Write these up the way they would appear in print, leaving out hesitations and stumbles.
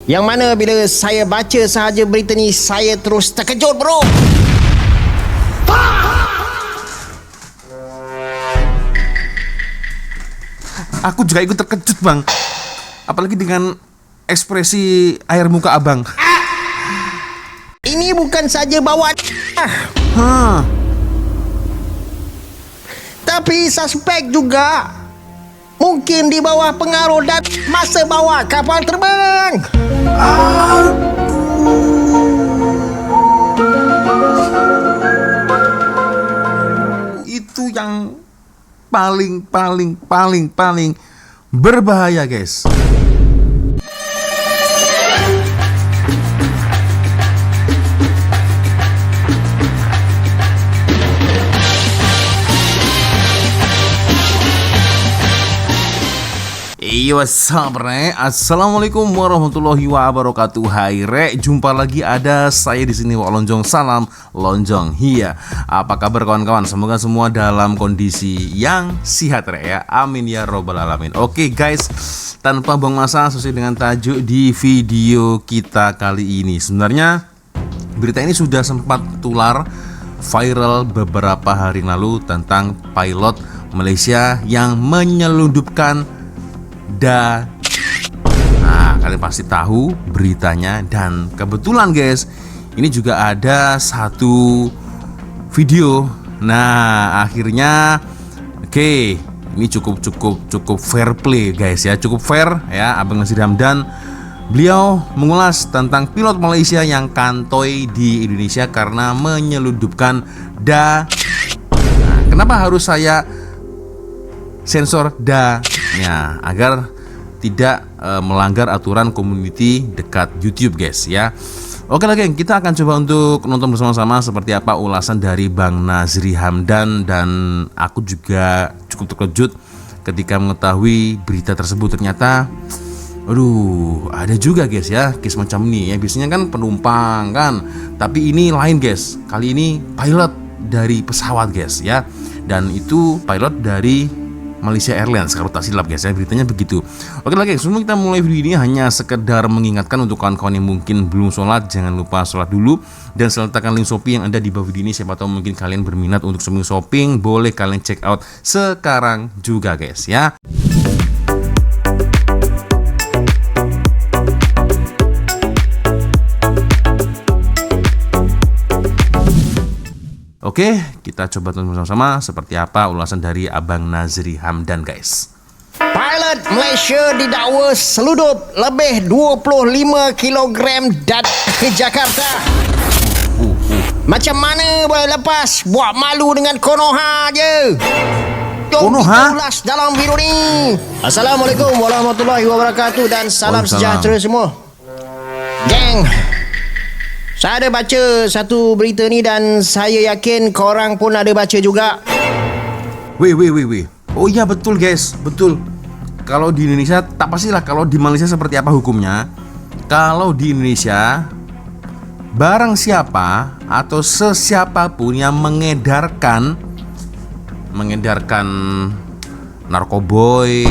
Yang mana bila saya baca sahaja berita ni, saya terus terkejut bro. Aku juga ikut terkejut bang. Apalagi dengan ekspresi air muka abang. Ini bukan saja bawa tapi suspek juga mungkin di bawah pengaruh dan masa bawa kapal terbang. Itu yang paling berbahaya guys. What's up, Re? Assalamualaikum warahmatullahi wabarakatuh. Hai Re, jumpa lagi ada saya di sini Wak Lonjong. Salam Lonjong. Iya. Apa kabar kawan-kawan? Semoga semua dalam kondisi yang sehat Re ya. Amin ya robbal alamin. Oke guys, tanpa buang masa sesuai dengan tajuk di video kita kali ini. Sebenarnya berita ini sudah sempat tular viral beberapa hari lalu tentang pilot Malaysia yang menyelundupkan Nah, kalian pasti tahu beritanya. Dan kebetulan guys, ini juga ada satu video. Nah, akhirnya ini cukup fair play guys ya. Cukup fair ya, Abang Nasir Hamdan. Beliau mengulas tentang pilot Malaysia yang kantoi di Indonesia karena menyelundupkan Nah, kenapa harus saya sensor ya, agar tidak melanggar aturan community dekat YouTube guys ya. Oke lah geng, kita akan coba untuk nonton bersama-sama seperti apa ulasan dari Bang Nazri Hamdan. Dan aku juga cukup terkejut ketika mengetahui berita tersebut. Ternyata ada juga guys ya case macam ini ya. Biasanya kan penumpang kan, tapi ini lain guys. Kali ini pilot dari pesawat guys ya. Dan itu pilot dari Malaysia Airlines kalau tak silap guys ya, beritanya begitu. Oke lagi, sebelum kita mulai video ini hanya sekedar mengingatkan untuk kawan-kawan yang mungkin belum sholat, jangan lupa sholat dulu dan sertakan link Shopee yang ada di bawah video ini. Siapa tahu mungkin kalian berminat untuk shopping, boleh kalian check out sekarang juga guys ya. Oke, kita coba tonton bersama-sama seperti apa ulasan dari Abang Nazri Hamdan guys. Pilot Malaysia didakwa seludup lebih 25 kg ke Jakarta. Macam mana boleh lepas? Buat malu dengan Konoha je. Jom kita ulas dalam video ni. Assalamualaikum warahmatullahi wabarakatuh dan salam sejahtera semua. Geng, saya ada baca satu berita ni dan saya yakin korang pun ada baca juga. Weh. Oh iya betul guys, betul. Kalau di Indonesia, tak pastilah kalau di Malaysia seperti apa hukumnya. Kalau di Indonesia, barang siapa atau sesiapapun yang mengedarkan narkoboy,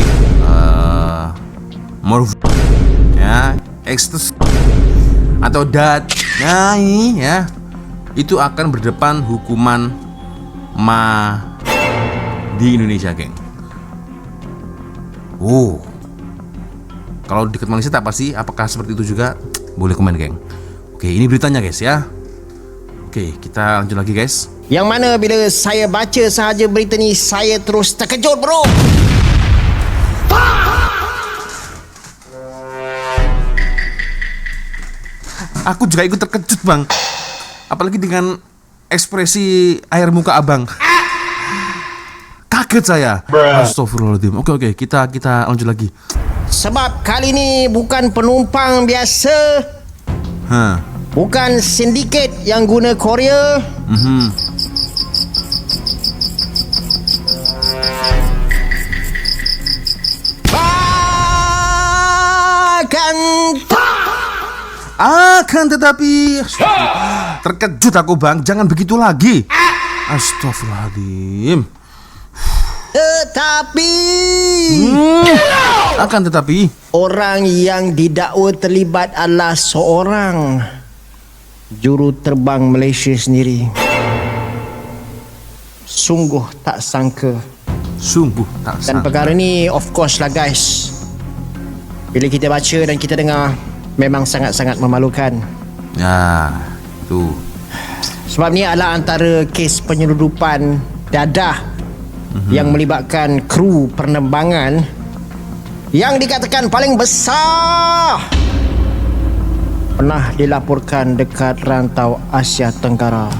ya, ekstasi atau nah ini ya, itu akan berdepan hukuman di Indonesia geng. Kalau dekat Malaysia tak pasti apakah seperti itu juga. Boleh komen geng. Oke, ini beritanya guys ya. Oke, kita lanjut lagi guys. Yang mana bila saya baca sahaja berita ni, saya terus terkejut bro. Aku juga ikut terkejut bang. Apalagi dengan ekspresi air muka abang. Kaget saya. Astagfirullahaladzim. Oke, kita lanjut lagi. Sebab kali ni bukan penumpang biasa. Bukan sindiket yang guna Korea. Akan tetapi terkejut aku bang. Jangan begitu lagi. Astagfirullahaladzim. Tetapi Akan tetapi orang yang didakwa terlibat adalah seorang juru terbang Malaysia sendiri. Sungguh tak sangka. Dan perkara ni of course lah guys, bila kita baca dan kita dengar, memang sangat-sangat memalukan. Ya, tu. Sebab ni adalah antara kes penyeludupan dadah yang melibatkan kru penerbangan yang dikatakan paling besar pernah dilaporkan dekat rantau Asia Tenggara.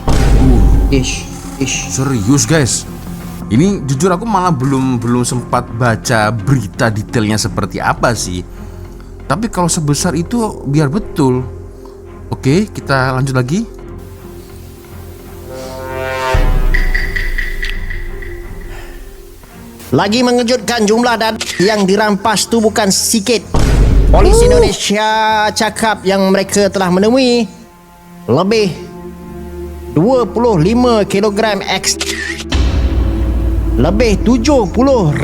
Ish. Serius guys. Ini jujur aku malah belum sempat baca berita detailnya seperti apa sih. Tapi kalau sebesar itu biar betul. Oke, kita lanjut lagi. Lagi mengejutkan, jumlah dadah yang dirampas tu bukan sikit. Polis Indonesia cakap yang mereka telah menemui lebih 25 kg X, lebih 70,000.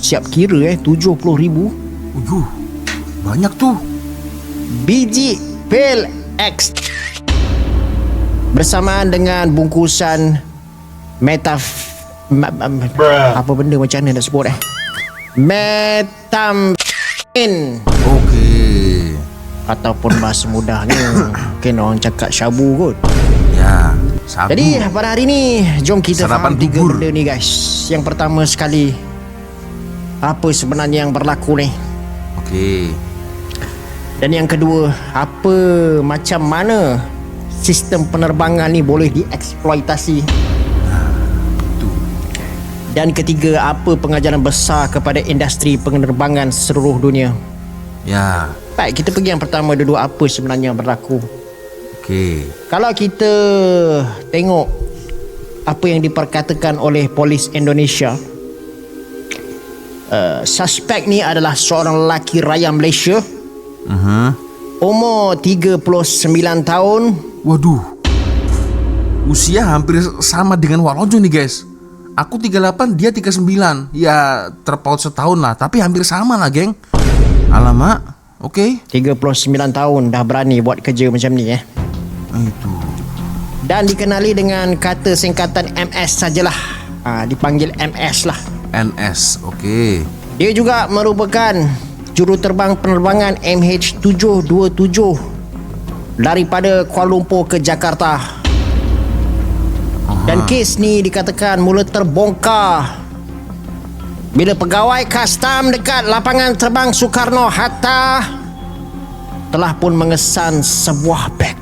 Siap kira 70,000 banyak tuh biji pil X bersamaan dengan bungkusan apa benda macam mana nak sebut metamfetamin. Okey. Ataupun bahasa mudahnya mungkin orang cakap syabu kot. Ya, sabu. Jadi pada hari ni jom kita Sarapan faham 3 bubur. benda ni guys. Yang pertama sekali, apa sebenarnya yang berlaku ni? Okey. Dan yang kedua, apa macam mana sistem penerbangan ni boleh dieksploitasi? Dan ketiga, apa pengajaran besar kepada industri penerbangan seluruh dunia? Ya. Baik, kita pergi yang pertama dulu, apa sebenarnya yang berlaku. Okey. Kalau kita tengok apa yang diperkatakan oleh polis Indonesia, suspek ni adalah seorang lelaki raya Malaysia, umur 39 tahun. Waduh. Usia hampir sama dengan Wak Lonjong nih guys. Aku 38, dia 39. Ya terpaut setahun lah, tapi hampir sama lah geng. Alamak. Okey. 39 tahun dah berani buat kerja macam ni Itu. Dan dikenali dengan kata singkatan MS sajalah. Dipanggil MS lah. NS. Okey. Dia juga merupakan juru terbang penerbangan MH727 daripada Kuala Lumpur ke Jakarta. Dan kes ni dikatakan mula terbongkar bila pegawai custom dekat lapangan terbang Soekarno-Hatta telah pun mengesan sebuah beg,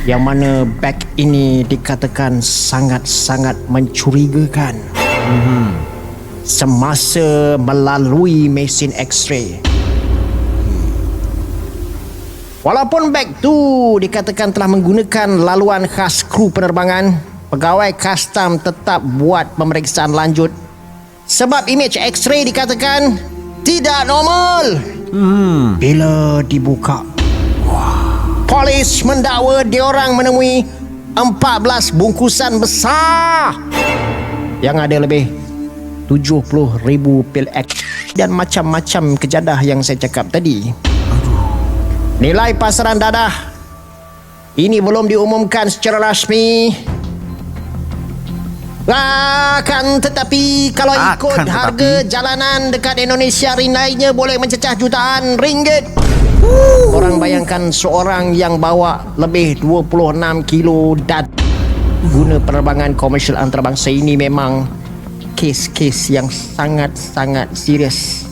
yang mana beg ini dikatakan sangat-sangat mencurigakan semasa melalui mesin X-ray. Walaupun beg tu dikatakan telah menggunakan laluan khas kru penerbangan, pegawai custom tetap buat pemeriksaan lanjut sebab imej X-ray dikatakan tidak normal. Bila dibuka, polis mendakwa diorang menemui 14 bungkusan besar yang ada lebih 70,000 pil X dan macam-macam kejadah yang saya cakap tadi. Nilai pasaran dadah ini belum diumumkan secara rasmi. Akan tetapi kalau ikut harga jalanan dekat Indonesia, nilainya boleh mencecah jutaan ringgit. Korang bayangkan seorang yang bawa lebih 26 kilo dan guna penerbangan komersial antarabangsa, ini memang kes-kes yang sangat-sangat serius.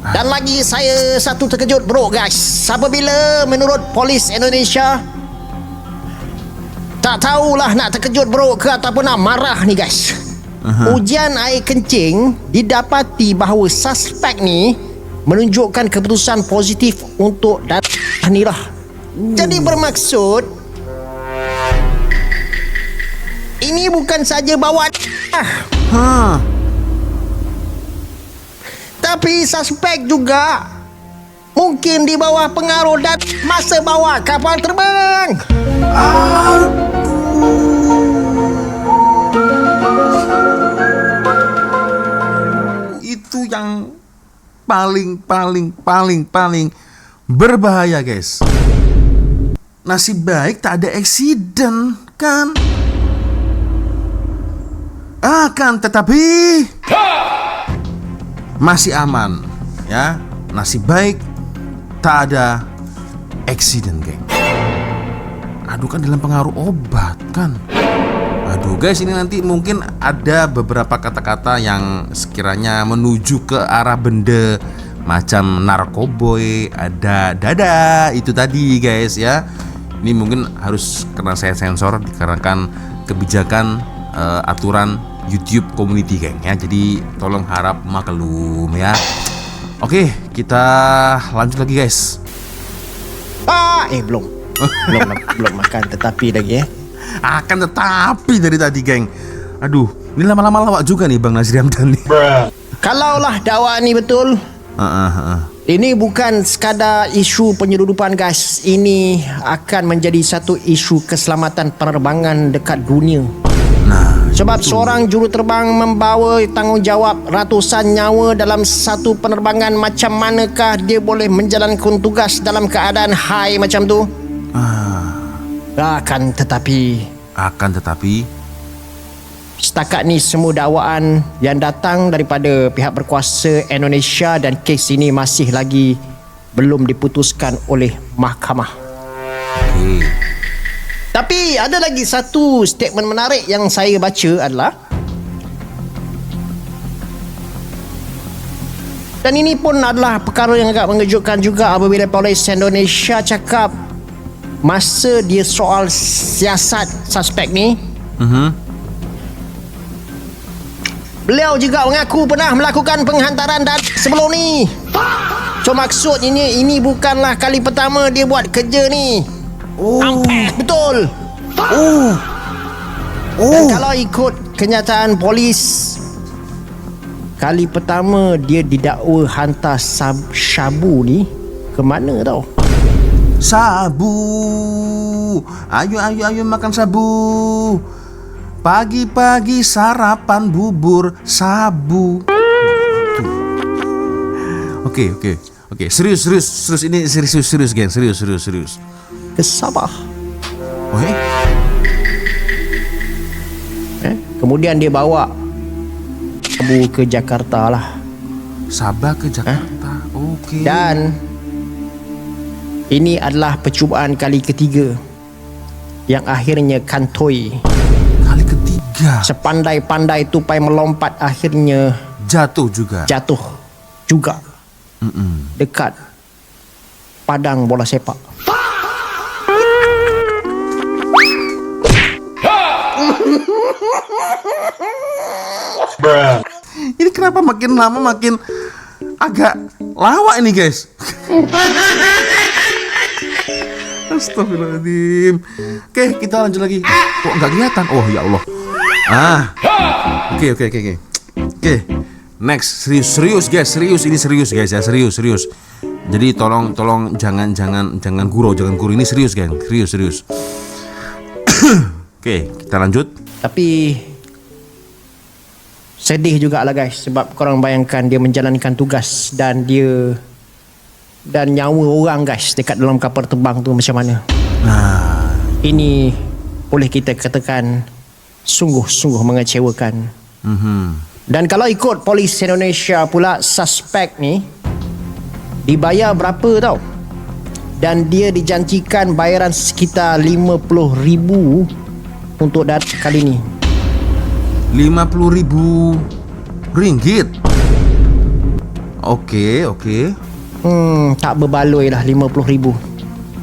Dan lagi saya satu terkejut bro guys, apabila menurut polis Indonesia, tak tahulah nak terkejut bro ke ataupun nak marah ni guys. Ujian air kencing didapati bahawa suspek ni menunjukkan keputusan positif untuk dadah ni lah. Jadi bermaksud ini bukan saja bawa tapi suspek juga mungkin di bawah pengaruh dan masa bawa kapal terbang. paling berbahaya, guys. Nasib baik tak ada accident, kan? Akan tetapi masih aman, ya. Nasib baik tak ada accident, geng. Aduh, kan dalam pengaruh obat, kan? Aduh, guys, ini nanti mungkin ada beberapa kata-kata yang sekiranya menuju ke arah benda macam narkoboy, ada dada, itu tadi, guys, ya. Ini mungkin harus kena saya sensor dikarenakan kebijakan aturan YouTube community, geng, ya. Jadi tolong harap maklum, ya. Oke, kita lanjut lagi, guys. Belum makan tetapi lagi, ya. Akan tetapi dari tadi, geng. Aduh, ini lama-lama lawak juga nih Bang Nazri Hamdan nih. Kalaulah dakwaan ni betul, ini bukan sekadar isu penyeludupan, guys. Ini akan menjadi satu isu keselamatan penerbangan dekat dunia. Sebab seorang juruterbang membawa tanggungjawab ratusan nyawa dalam satu penerbangan. Macam manakah dia boleh menjalankan tugas dalam keadaan high macam tu? Akan tetapi setakat ni semua dakwaan yang datang daripada pihak berkuasa Indonesia dan kes ini masih lagi belum diputuskan oleh mahkamah. Tapi ada lagi satu statement menarik yang saya baca adalah, dan ini pun adalah perkara yang agak mengejutkan juga apabila polis Indonesia cakap masa dia soal siasat suspek ni, beliau juga mengaku pernah melakukan penghantaran dan sebelum ni. So maksudnya ini bukanlah kali pertama dia buat kerja ni. Betul. Dan kalau ikut kenyataan polis, kali pertama dia didakwa hantar sabu ni ke mana tau? Sabu. Ayo makan sabu. Pagi-pagi sarapan bubur sabu. Oke. Serius. Ini serius, geng. Serius. Ke Sabah. Kemudian dia bawa sabu ke Jakarta lah. Sabah ke Jakarta. Oke. Dan ini adalah percubaan kali ketiga yang akhirnya kantoi. Kali ketiga. Sepandai-pandai tupai melompat, akhirnya jatuh juga. Dekat padang bola sepak. Ini kenapa makin lama makin agak lawak ini, guys? Astagfirullahaladzim. Oke, kita lanjut lagi. Kok nggak kelihatan? Oh ya Allah. Oke. Next, serius guys. Ini serius guys ya, serius. Jadi tolong jangan gurau ini serius, guys. Serius. Oke, kita lanjut. Tapi sedih juga lah, guys, sebab korang bayangkan dia menjalankan tugas dan nyawa orang, guys, dekat dalam kapal terbang tu macam mana. Ini boleh kita katakan sungguh-sungguh mengecewakan. Dan kalau ikut polis Indonesia pula, suspek ni dibayar berapa tau? Dan dia dijanjikan bayaran sekitar 50,000 untuk datang kali ni. 50,000 ringgit. Oke. Tak berbaloi lah 50,000.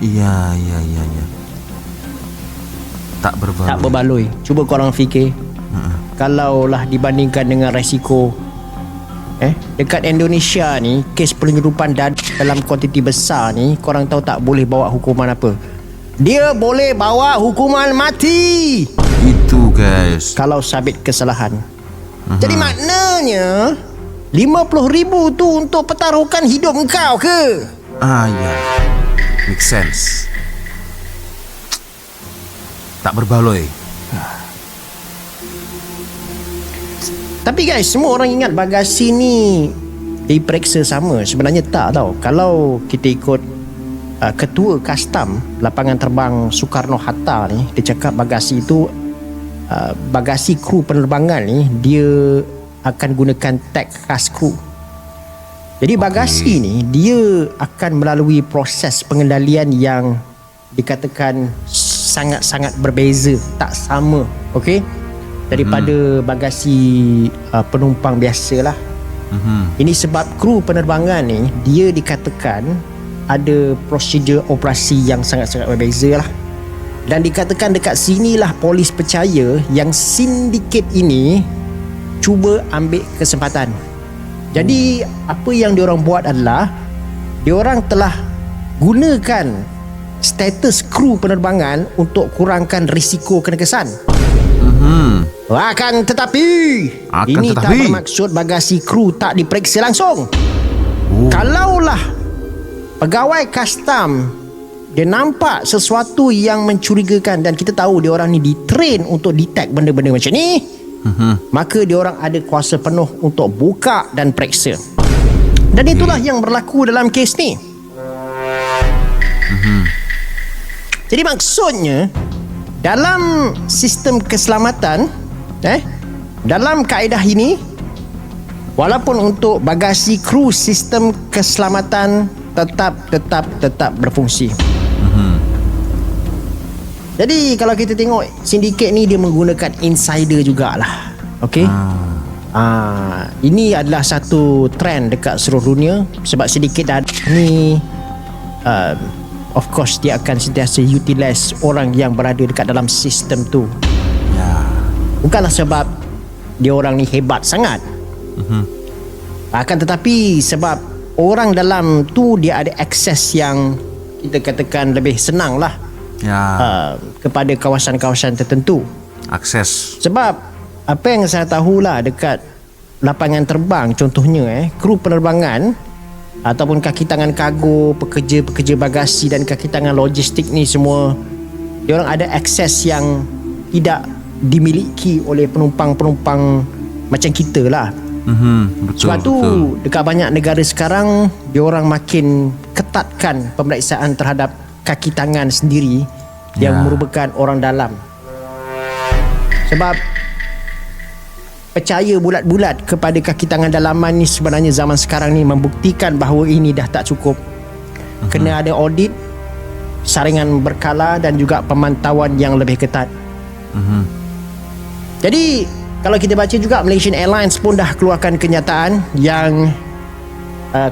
Iya. Tak berbaloi. Cuba korang fikir, kalaulah dibandingkan dengan resiko dekat Indonesia ni, kes penyeludupan dalam kuantiti besar ni, korang tahu tak boleh bawa hukuman apa? Dia boleh bawa hukuman mati. Itu, guys, kalau sabit kesalahan. Jadi maknanya 50,000 tu untuk pertaruhkan hidup engkau ke? Ya, make sense. Tak berbaloi. Tapi guys, semua orang ingat bagasi ni diperiksa sama? Sebenarnya tak tau. Kalau kita ikut ketua custom lapangan terbang Soekarno-Hatta ni, dia cakap bagasi itu bagasi kru penerbangan ni dia akan gunakan tag khas kru. Jadi bagasi ni dia akan melalui proses pengendalian yang dikatakan sangat-sangat berbeza, tak sama, okey, daripada bagasi penumpang biasalah. Ini sebab kru penerbangan ni dia dikatakan ada prosedur operasi yang sangat-sangat berbeza lah. Dan dikatakan dekat sinilah polis percaya yang sindiket ini cuba ambil kesempatan. Jadi apa yang diorang buat adalah diorang telah gunakan status kru penerbangan untuk kurangkan risiko kena kesan. Akan tetapi ini tak bermaksud bagasi kru tak diperiksa langsung. Kalaulah pegawai custom dia nampak sesuatu yang mencurigakan dan kita tahu diorang ni ditrain untuk detect benda-benda macam ni, maka diorang ada kuasa penuh untuk buka dan periksa. Dan itulah yang berlaku dalam kes ni. Jadi maksudnya dalam sistem keselamatan, dalam kaedah ini, walaupun untuk bagasi kru sistem keselamatan tetap berfungsi. Jadi kalau kita tengok sindiket ni dia menggunakan insider jugalah. Okey. Ini adalah satu trend dekat seluruh dunia sebab sindiket ni of course dia akan sentiasa utilize orang yang berada dekat dalam sistem tu. Bukanlah sebab dia orang ni hebat sangat. Akan tetapi sebab orang dalam tu dia ada akses yang kita katakan lebih senang lah kepada kawasan-kawasan tertentu. Akses. Sebab apa yang saya tahulah dekat lapangan terbang contohnya kru penerbangan ataupun kaki tangan kargo, pekerja-pekerja bagasi dan kaki tangan logistik ni semua diorang ada akses yang tidak dimiliki oleh penumpang-penumpang macam kita lah. Betul, sebab tu dekat banyak negara sekarang diorang makin ketatkan pemeriksaan terhadap kaki tangan sendiri yang merupakan orang dalam. Sebab percaya bulat-bulat kepada kaki tangan dalaman ni sebenarnya zaman sekarang ni membuktikan bahawa ini dah tak cukup. Kena ada audit, saringan berkala dan juga pemantauan yang lebih ketat. Jadi kalau kita baca juga Malaysian Airlines pun dah keluarkan kenyataan yang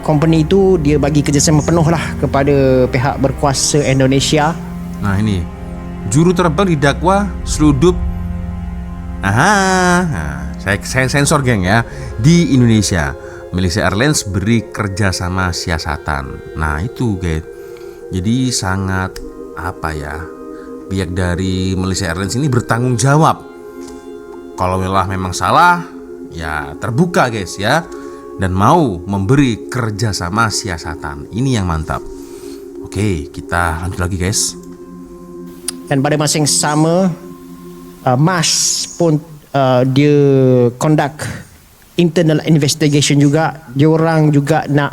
company itu dia bagi kerjasama penuh lah kepada pihak berkuasa Indonesia. Nah ini juru terbang didakwa selundup. Saya sensor geng ya. Di Indonesia Malaysia Airlines beri kerjasama siasatan. Nah itu guys. Jadi sangat pihak dari Malaysia Airlines ini bertanggung jawab. Kalau memang salah ya terbuka guys ya, dan mau memberi kerjasama siasatan. Ini yang mantap. Oke, kita lanjut lagi guys. Dan pada masa yang sama MAS pun dia conduct internal investigation juga. Diorang juga nak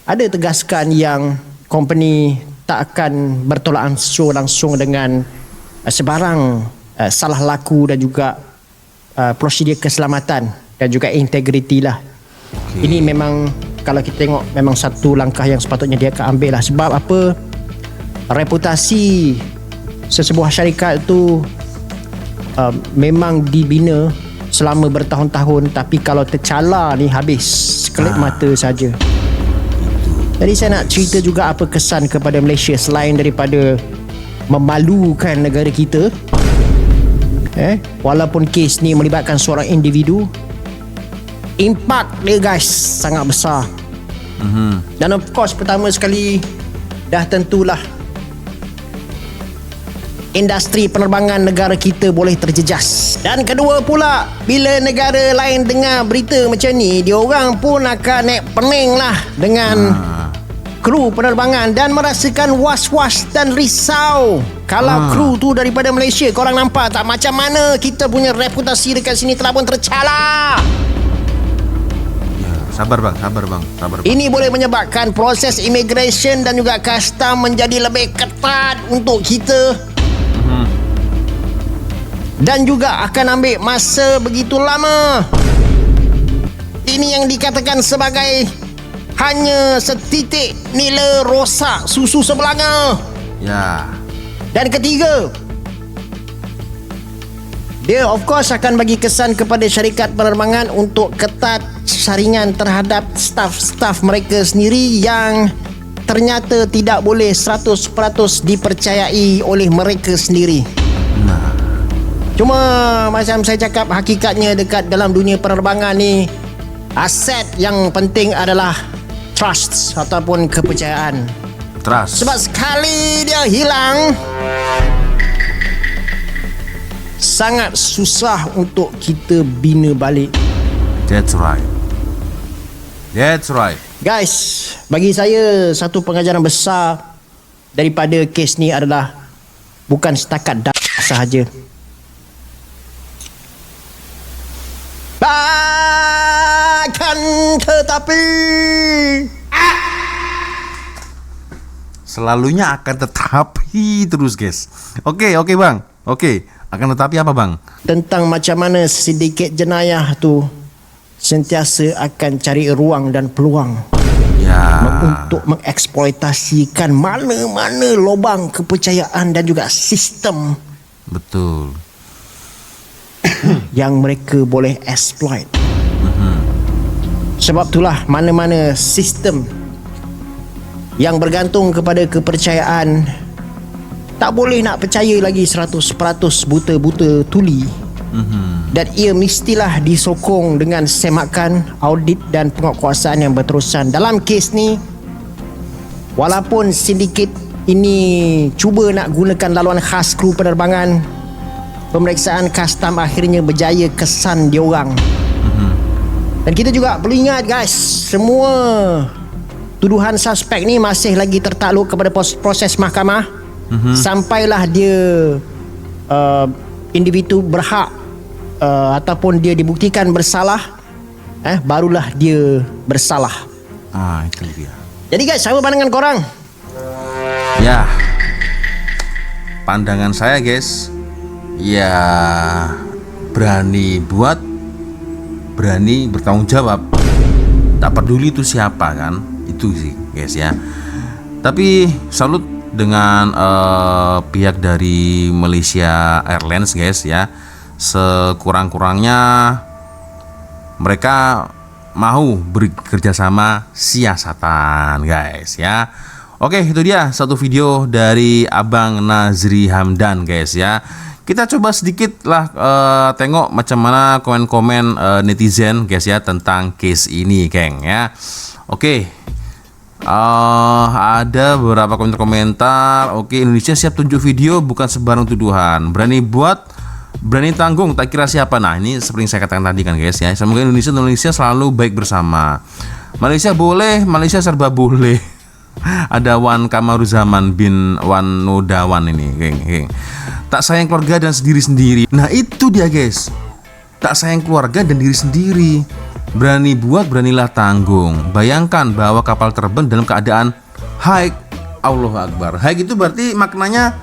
ada tegaskan yang company tak akan bertolak ansur langsung dengan sebarang salah laku dan juga prosedur keselamatan dan juga integriti lah. Ini memang kalau kita tengok memang satu langkah yang sepatutnya dia akan ambil lah. Sebab apa? Reputasi sesebuah syarikat tu memang dibina selama bertahun-tahun, tapi kalau tercala ni habis sekelip mata saja. Jadi saya nak cerita juga apa kesan kepada Malaysia selain daripada memalukan negara kita. Walaupun kes ni melibatkan seorang individu, impak dia guys sangat besar. Dan of course pertama sekali dah tentulah industri penerbangan negara kita boleh terjejas. Dan kedua pula, bila negara lain dengar berita macam ni, diorang pun akan naik pening lah dengan kru penerbangan dan merasakan was-was dan risau. Kalau kru tu daripada Malaysia, korang nampak tak macam mana kita punya reputasi dekat sini telah pun tercala. Sabar bang, sabar bang, sabar bang. Ini boleh menyebabkan proses immigration dan juga custom menjadi lebih ketat untuk kita. Dan juga akan ambil masa begitu lama. Ini yang dikatakan sebagai hanya setitik nila rosak susu sebelanga. Ya. Dan ketiga, dia of course akan bagi kesan kepada syarikat penerbangan untuk ketat saringan terhadap staf-staf mereka sendiri yang ternyata tidak boleh 100% dipercayai oleh mereka sendiri. Cuma macam saya cakap, hakikatnya dekat dalam dunia penerbangan ni, aset yang penting adalah trust ataupun kepercayaan. Trust. Sebab sekali dia hilang, sangat susah untuk kita bina balik. That's right. That's right. Guys, bagi saya satu pengajaran besar daripada kes ni adalah bukan setakat sahaja. Akan tetapi Selalunya akan tetapi terus guys. Oke bang. Oke. Akan tetapi apa bang? tentang macam mana sindiket jenayah tu sentiasa akan cari ruang dan peluang Ya. untuk mengeksploitasikan mana-mana lubang kepercayaan dan juga sistem Betul. yang mereka boleh exploit. Sebab itulah mana-mana sistem yang bergantung kepada kepercayaan tak boleh nak percaya lagi 100% buta-buta tuli. Dan ia mestilah disokong dengan semakan, audit dan penguatkuasaan yang berterusan. Dalam kes ni, walaupun sindiket ini cuba nak gunakan laluan khas kru penerbangan, pemeriksaan custom akhirnya berjaya kesan diorang. Dan kita juga perlu ingat guys, semua tuduhan suspek ni masih lagi tertakluk kepada proses mahkamah. Sampailah dia individu berhak ataupun dia dibuktikan bersalah, barulah dia bersalah. Itu dia. Jadi guys, apa pandangan korang? Ya. Pandangan saya guys, ya berani buat, berani bertanggung jawab. Tak peduli itu siapa kan, itu sih guys ya. Tapi salut dengan pihak dari Malaysia Airlines guys ya. Sekurang-kurangnya mereka mau bekerja sama siasatan guys ya. Oke, itu dia satu video dari Abang Nazri Hamdan guys ya. Kita coba sedikit lah tengok macam mana komen-komen netizen guys ya tentang case ini geng ya. Oke. Ada beberapa komentar. Oke, Indonesia siap tunjuk video, bukan sembarang tuduhan. Berani buat, berani tanggung, tak kira siapa. Nah, ini seperti yang saya katakan tadi kan guys ya. Semoga Indonesia selalu baik bersama. Malaysia boleh, Malaysia serba boleh. Ada Wan Kamaruzaman bin Wan Nodawan ini geng. Tak sayang keluarga dan sendiri-sendiri. Nah, itu dia guys. Tak sayang keluarga dan diri sendiri. Berani buat, beranilah tanggung. Bayangkan bahwa kapal terbang dalam keadaan high. Allahu Akbar. High itu berarti maknanya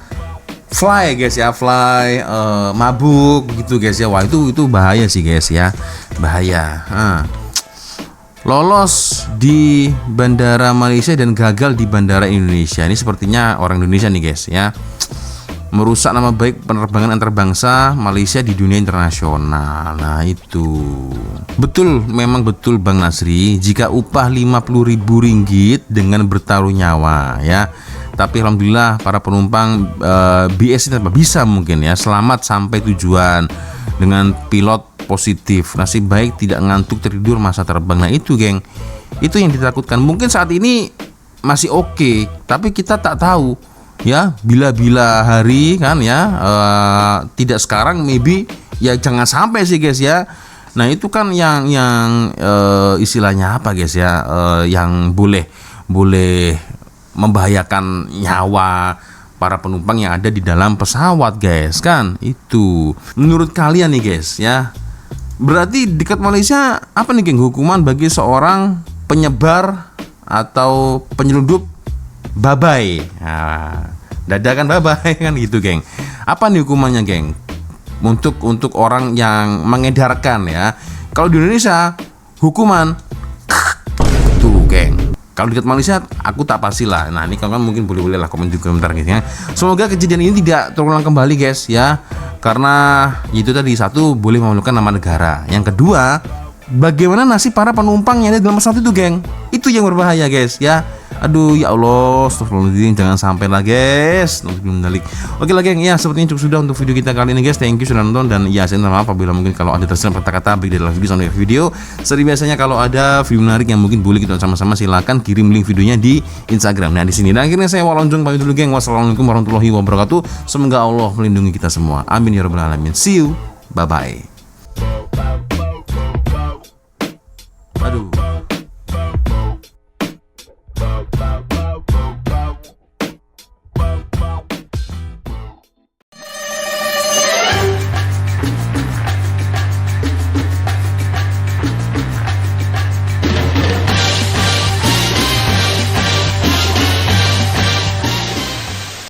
fly guys ya, fly, mabuk gitu guys ya. Wah, itu bahaya sih guys ya. Bahaya. Lolos di bandara Malaysia dan gagal di bandara Indonesia. Ini sepertinya orang Indonesia nih guys ya. Merusak nama baik penerbangan antar bangsa Malaysia di dunia internasional. Nah itu betul, memang betul Bang Nasri. Jika upah Rp50.000 dengan bertaruh nyawa ya. Tapi alhamdulillah para penumpang BS ini bisa mungkin ya selamat sampai tujuan dengan pilot positif. Nasib baik tidak ngantuk tertidur masa terbang. Nah itu geng, itu yang ditakutkan. Mungkin saat ini masih oke, tapi kita tak tahu ya bila-bila hari kan ya, tidak sekarang maybe ya jangan sampai sih guys ya. Nah itu kan yang istilahnya apa guys ya, yang boleh membahayakan nyawa para penumpang yang ada di dalam pesawat guys kan. Itu menurut kalian nih guys ya, Berarti dekat Malaysia apa nih geng hukuman bagi seorang penyebar atau penyelundup babai? Nah, dadakan babai kan gitu geng. Apa nih hukumannya geng? Untuk orang yang mengedarkan ya. Kalau di Indonesia hukuman tuh geng. Kalau di Malaysia aku tak pastilah. Nah ini kawan mungkin boleh lah komen juga bentar guys ya. Semoga kejadian ini tidak terulang kembali guys ya. Karena itu tadi, satu, boleh memalukan nama negara. Yang kedua, bagaimana nasib para penumpang yang ada dalam pesawat itu geng? Itu yang berbahaya guys ya. Aduh ya Allah, astagfirullahaladzim, jangan sampai lah guys. Oke lah geng, ya sepertinya cukup sudah untuk video kita kali ini guys. Thank you sudah nonton, dan ya saya minta maaf apabila mungkin kalau ada tersirat kata-kata baik dalam video sampai video. Seperti biasanya kalau ada video menarik yang mungkin boleh kita sama-sama, silakan kirim link videonya di Instagram. Nah di sini, dan akhirnya saya Walonjong pamit dulu geng. Wassalamualaikum warahmatullahi wabarakatuh. Semoga Allah melindungi kita semua. Amin ya rabbal alamin. See you, bye bye.